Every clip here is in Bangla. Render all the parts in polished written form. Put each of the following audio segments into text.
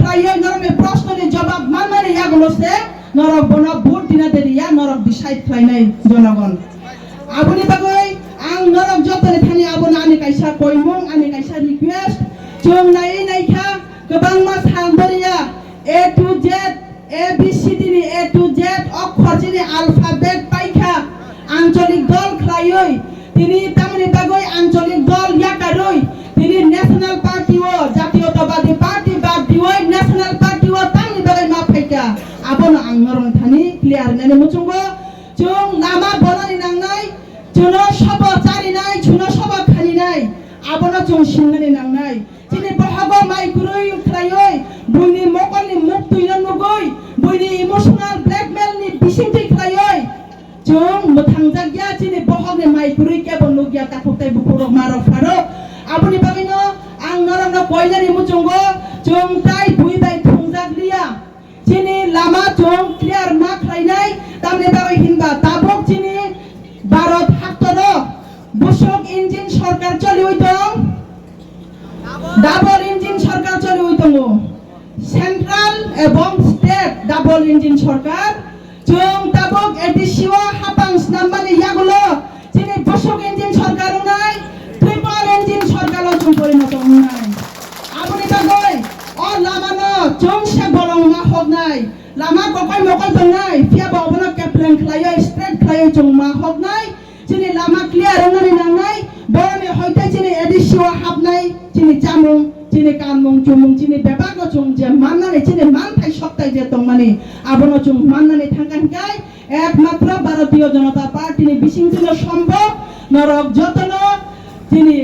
খাইয়ে নরমে প্রশ্নের জবাব মানমানে ইয়াগুলোছে নরক বন ভোট দিনা দেরিয়া নরক ডিসাইড খাইনাই জনগণ আবনি বাগৈ আং নরক যতনে থানি আবনা আনি কাইসা কইমং আনি কাইসা রিকোয়েস্ট जों नायै नायखा गोबां मा सानबोरिया A to Z A B C D नि A to Z अक्षरनि अल्फाबेट पाइखा आঞ্চলিক দল খায়ই তিনি তামনি বাগৈ আঞ্চলিক দল ইয়াকারই তিনি ন্যাশনাল পার্টি ও জাতীয়তাবাদী পার্টি বাদ দিওই ন্যাশনাল পার্টি ও তামনি বাগৈ মা ফাইকা আবন आंगरन थानि क्लियार नाने मुचुंगो जों लामा बनानि नांनाय जोनो सब चारिनाय जुनो सब खालिनाय आबनो जों सिंनानि नांनाय তিনি বহাগো মাইকুরই উঠরায়ই বুইনি মকলনি মুখ তুইনা নগই বুইনি ইমোশনাল ব্ল্যাকমেল নি বিসিংতি খায়ই जों मोथांजागिया তিনি বহাগনি মাইকুরই কেবল নগিয়া কাকতাই বুকুরক মারক ফারক আবনি বাগিনো आं नरंग কইলানি মুচুঙ্গো जों তাই বুই বাই থংজাগলিয়া তিনি লামা जों ক্লিয়ার মা খাইনাই তামনি বাগৈ হিনবা তাবক তিনি ভারত হাক্তর বুশক ইঞ্জিন সরকার চলিওই দং ডাবল ইঞ্জিন সরকার চলে হইতঙ্গ সেন্ট্রাল এবং স্টেট ডাবল ইঞ্জিন সরকার जों তাবক এডিসিও হাপাংস নাম্বানি ইয়াগুলো যিনি বসক ইঞ্জিন সরকার নাই ট্রিপল ইঞ্জিন সরকার जों পরিণত নাই আবনি বাগৈ অ লামানো जों সে বলং মা হক নাই লামা ককই মকই দং নাই ফিয়া ববন ক্যাপ্টেন খায়ই স্ট্রেট খায়ই जों মা হক নাই যিনি লামা ক্লিয়ার রঙনি নাংনাই বরনি হইতে যিনি এডিসিও হাবনাই যিনি জামুং যিনি কামুং চুমুং যিনি বেবাগো চুং যে মাননানি যিনি মানথাই সত্তাই যে তংমানি আবনো চুং মাননানি থাকানকাই একমাত্র ভারতীয় জনতা পার্টিনি বিসিংছিল সম্ভব নরক যতন যিনি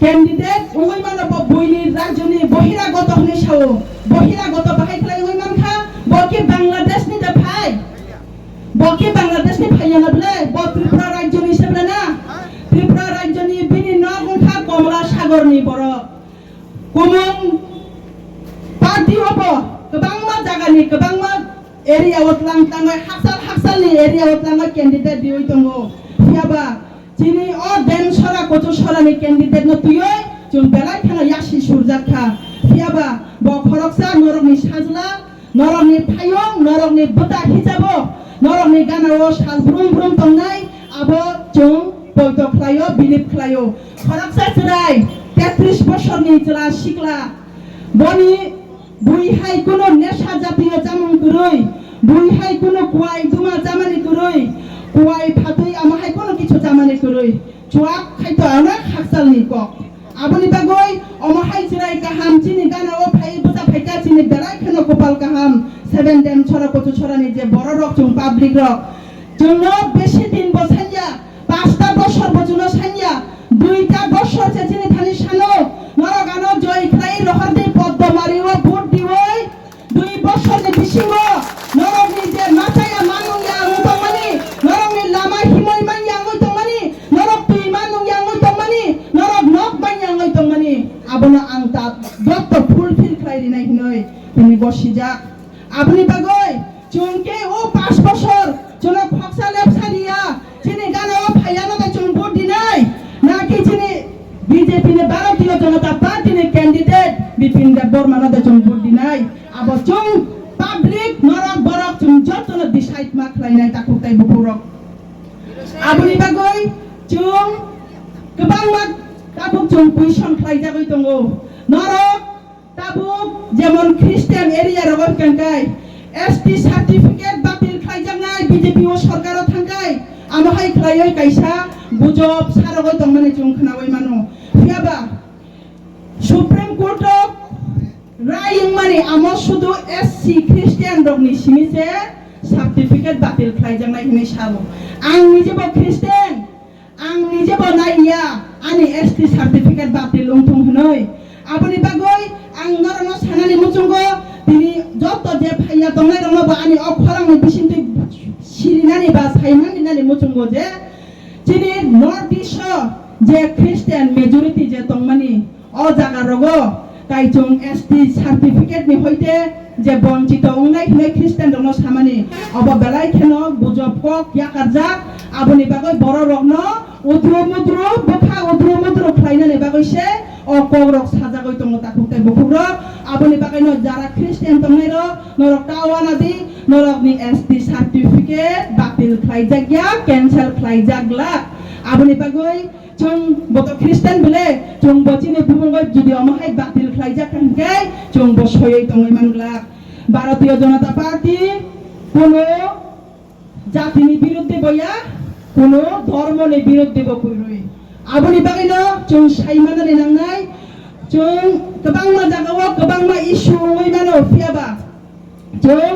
ক্যান্ডিডেট ওই মানব বইনি রাজনী বহিরাগত হনি সাও বহিরাগত বাহাইখলাই ওই মানখা বকি বাংলাদেশ নি দে ভাই বকি বাংলাদেশ নি ভাইয়ানা বলে ব ত্রিপুরা রাজ্য হিসেবে না ত্রিপুরা রাজ্য নি বিনি নগংখা কমলা সাগর নি বড় কুমুং পার্টি হব गोबां मा জায়গানি गोबां मा एरिया ওতলাং তাঙ্গই হাকসাল নি एरिया ওতলাং ক্যান্ডিডেট দিওই দঙ্গো ফিয়াবা যিনি অ দেন সরা কত সরানি ক্যান্ডিডেট ন তুই जों বেলাই থানা ইয়াসি সুরজাখা ফিয়াবা ব খরকসা নরকনি সাজলা নরকনি ফায়ং নরকনি বতা হিজাবো নরকনি গানাও সাল ব্রুম ব্রুম তংনাই আবো जों বৈত খায়ো বিলিপ খায়ো খরকসা চরাই 33 বছরনি চলা শিকলা বনি বুইহাই কোনো নেশা জাতীয় জামুং করই বুইহাই কোনো কুয়াই দুমা জামানি করই কুয়াই ফাতই আমাহাই কোনো কিছু জামানি করই চুয়াক খাইতো আনা হাকসালনি কক আবনি বাগৈ অমাহাই চরাই কাহাম চিনি গানাও ফাই বুজা ফাইকা চিনি বেলাই খানো কপাল কাহাম 7 ডেম ছড়া কত ছড়ানি যে বড় রক जों পাবলিক রক जोंनो বেশি দিন বসাইয়া 5টা বছর বজুন সাইয়া 2টা বছর যে চিনি থানি সানো নরগানো জয় খাই রহরদে পদ্মমারিও ভোট দিওই 2 বছর যে বিসিঙ্গ নরগনি যে মাথায়া মানুয়া উতমানি নরগনি লামা হিমই মাইয়া উতমানি নরগ তুই মানুয়া উতমানি নরগ নক মাইয়া উতমানি আবনা আংতা যত ফুলফিল খাইরি নাই নই তিনি বসি যা আপনি বাগৈ চুনকে ও 5 বছর চুন ফক্সা লেপসারিয়া যিনি গানাও ফাইয়ানো তা চুন ভোট দিনাই নাকি যিনি বিজেপি নে ভারতীয় জনতা পার্টি নে ক্যান্ডিডেট বিপিন দেব বর্মা তা চুন ভোট দিনাই আব চুন পাবলিক নরক বরক চুন যতন ডিসাইড মা খাইনাই তা কোতাই বুকুরক আপনি বাগৈ চুন गोबां मा তাবুক চুন কুইশন খাই যাবই দঙ্গো নরক তাবুক যেমন খ্রিস্টান এরিয়া রগর কাঙ্কাই एसटी সার্টিফিকেট বাতিল খাই জানাই বিজেপি ও সরকারও থাঙ্কাই আমাহাই খাইই কাইসা গুজব সারগো দংমানে जों খনাওই মানো ফিয়াবা সুপ্রিম কোর্ট রাইং মানে আমো শুধু এসসি খ্রিস্টান রগনি সিমিছে সার্টিফিকেট বাতিল খাই জানাই হিনে সাবো আং নিজেবো খ্রিস্টান আং নিজেবো নাইয়া আনি एसटी সার্টিফিকেট বাতিল লংথং হনই আপনি বাগৈ আং নরন সানানি মুচুঙ্গো তিনি যত যে ফাইয়া দংনাই দংনা বা আনি অখরাং বিসিনতে সিরিনানি বা সাইমানি নানি মুচুঙ্গো যে যিনি নর্থ ইস্ট যে খ্রিস্টান মেজরিটি যে দংমানি অ জায়গা রগো তাই जों एसटी সার্টিফিকেট নি হইতে যে বঞ্চিত অংনাই হিনে খ্রিস্টান দং সামানি অব বেলাই খেন গুজব কক ইয়াকারজাক আপনি বাগৈ বড় রগ্ন udro bokha udro khlainani bagoise o kogrok sajagoi tongo takhuktai bukhurok aboni bagaino jara Christian tongnai ro norok tawanadi norok ni ST certificate batil khlaijagya cancel khlaijagla aboni bagoi chung boto Christian bole chung bocine bumongoi jodi amahai batil khlaijak kangkai chung bosoyoi tongoi mangla Bharatiya Janata Party kono জাতিনি বিরুদ্ধে বইয়া কোন ধর্মনি বিরুদ্ধে বকুরই আবনি বাগাইনো जों সাইমানানি নাংনাই जों गोबां জায়গাও गोबां ইস্যু ওইমানো ফিয়াবা जों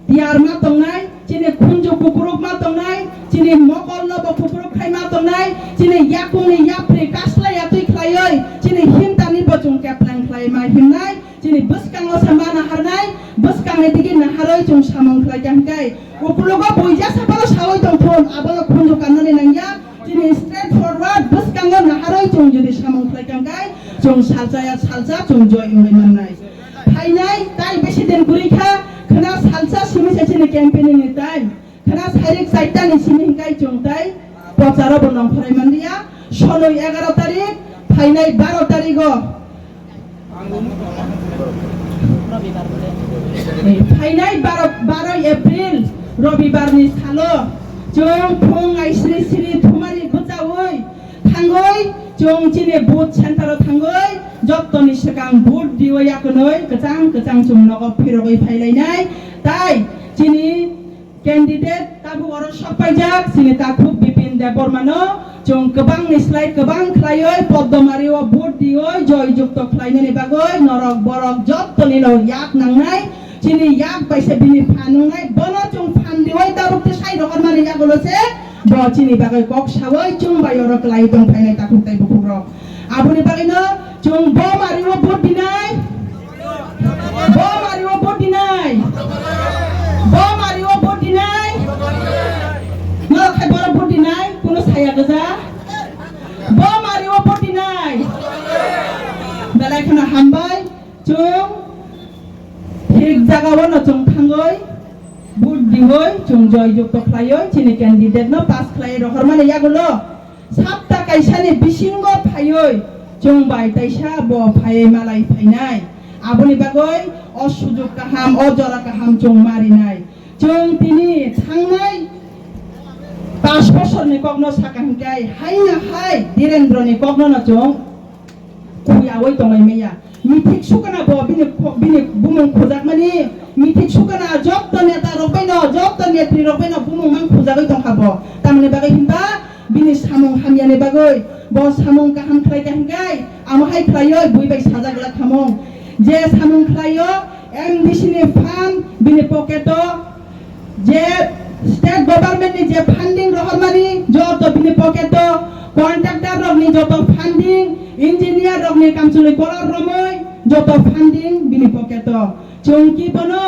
দিয়ার মা তংনাই চিনি খুনজো কুকুরক মা তংনাই চিনি মকল নব কুকুরক খাই মা তংনাই চিনি ইয়াকুনি ইয়াপ্রে কাসলাই আতুই খাইই চিনি হিমতানি বচুং ক্যাপ্লান খাই মা হিমনাই চিনি বসকাংও সামানা হারনাই বসকাংনি দিগি না হারই जों সামং খাই জাংকাই উপলগো বইজা সাপালো সাওই দংথন আবলো খুনজো কান্নানি নাংয়া চিনি স্ট্রেট ফরওয়ার্ড বসকাংও না হারই जों যদি সামং খাই জাংকাই जों সালজায়া সালজা जों জয় হই মাননাই ফাইনাই তাই বেশি দিন গুরিখা khana salsa simi sesini campaigning ni time khana sairik saita ni simi kai chungtai procharo bonong phorai mandia 16 11 tarik phainai 12 tariko phainai 12 April robibar ni salo jong phung ai sri sri thumari bujawoi thangoi jong chine boot center thangoi jottoni sekang boot dioi akonoi kecang jumnogo phirogoi phailai tai chini candidate tabu oro sopaijak chini taku bipin debormano jong kebang ni slide kebang khlaioi poddomario boot dioi joy jukto khlainani bagoi norok borok jottoni no yak nangnai chini yak paise bini phanungnai bono jong phan dioi darukte sai rokor mani yagolose bo chini bagai kok sawoi chung bayoro klai dong phainai taku tai bukurok abuni bagino chung bo mario boot dinai bo mario boot dinai bo mario boot dinai no khai boro boot dinai kono saya gaja bo mario boot dinai dalai khana hambai chung ঠিক জায়গাও না chung thangoi boot dioi chung joy jukto khlaioi chini candidate no pass khlai rohor mane yagulo sapta kaisani bisingo phaioi chung bai taisa bo phai malai phainai aboni bagoi অসুযোগ কাহাম অজরা কাহাম chung marinai chung tini thangnai 5 বছর ni kogno sakangkai haina hai direndro ni kogno na chung kuyaoi tongai meya mitik sukana bo bini bumung khojak mani mitik sukana job to neta rokbaino job to netri rokbaino bumung mang khojagoi tongkhabo tamni bagai himba bini samung hamyani bagoi bo samung kaham khlai kahangkai amahai khlaioi buibai sajagla thamung je samung khlaio MDC ni fund bini poketo je state government ni je funding rohormani joto bini poketo contractor rok ni joto funding engineer rok ni kamchuli kolar romoi joto funding bini poketo chungki bono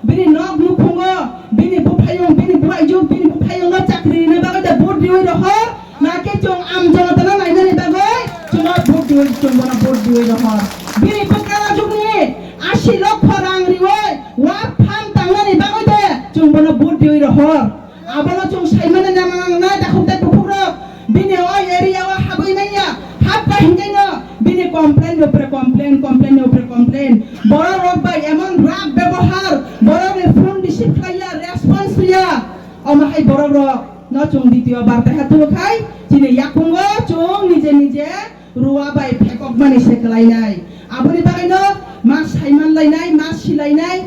bini nok nukhungo bini buphayung bini buaiju bini buphayung no chakri na bagai da board dioi rohor nake chung am jonata na nainani bagai chung board dioi chung bono board dioi rohor bini pokara jugni 80 লক্ষ রাং রিওই ওয়া Pham তাংনানি বাগইতে chung bono board dioi rohor abono chung saimana namang na dakhukte bukhuro bini oi area wa haboi maiya habka hingaino bini complain upre complain boro rok bai emon rap ব্যবহার boro ni phone receive khaiya response ya amahai boro rok no chung দ্বিতীয় বার hatu khai chini yakungo chung nije ruwa bai phekok mani seklainai aboni bagaino mas saiman lainai mas silainai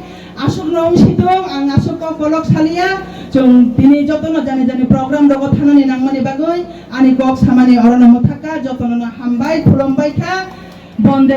asok rong sidong ang asok kolok salia chung tini jotono jane program rogo thanani nangmani bagoi ani kok samani orono mothaka jotono hambai khulombai kha bonde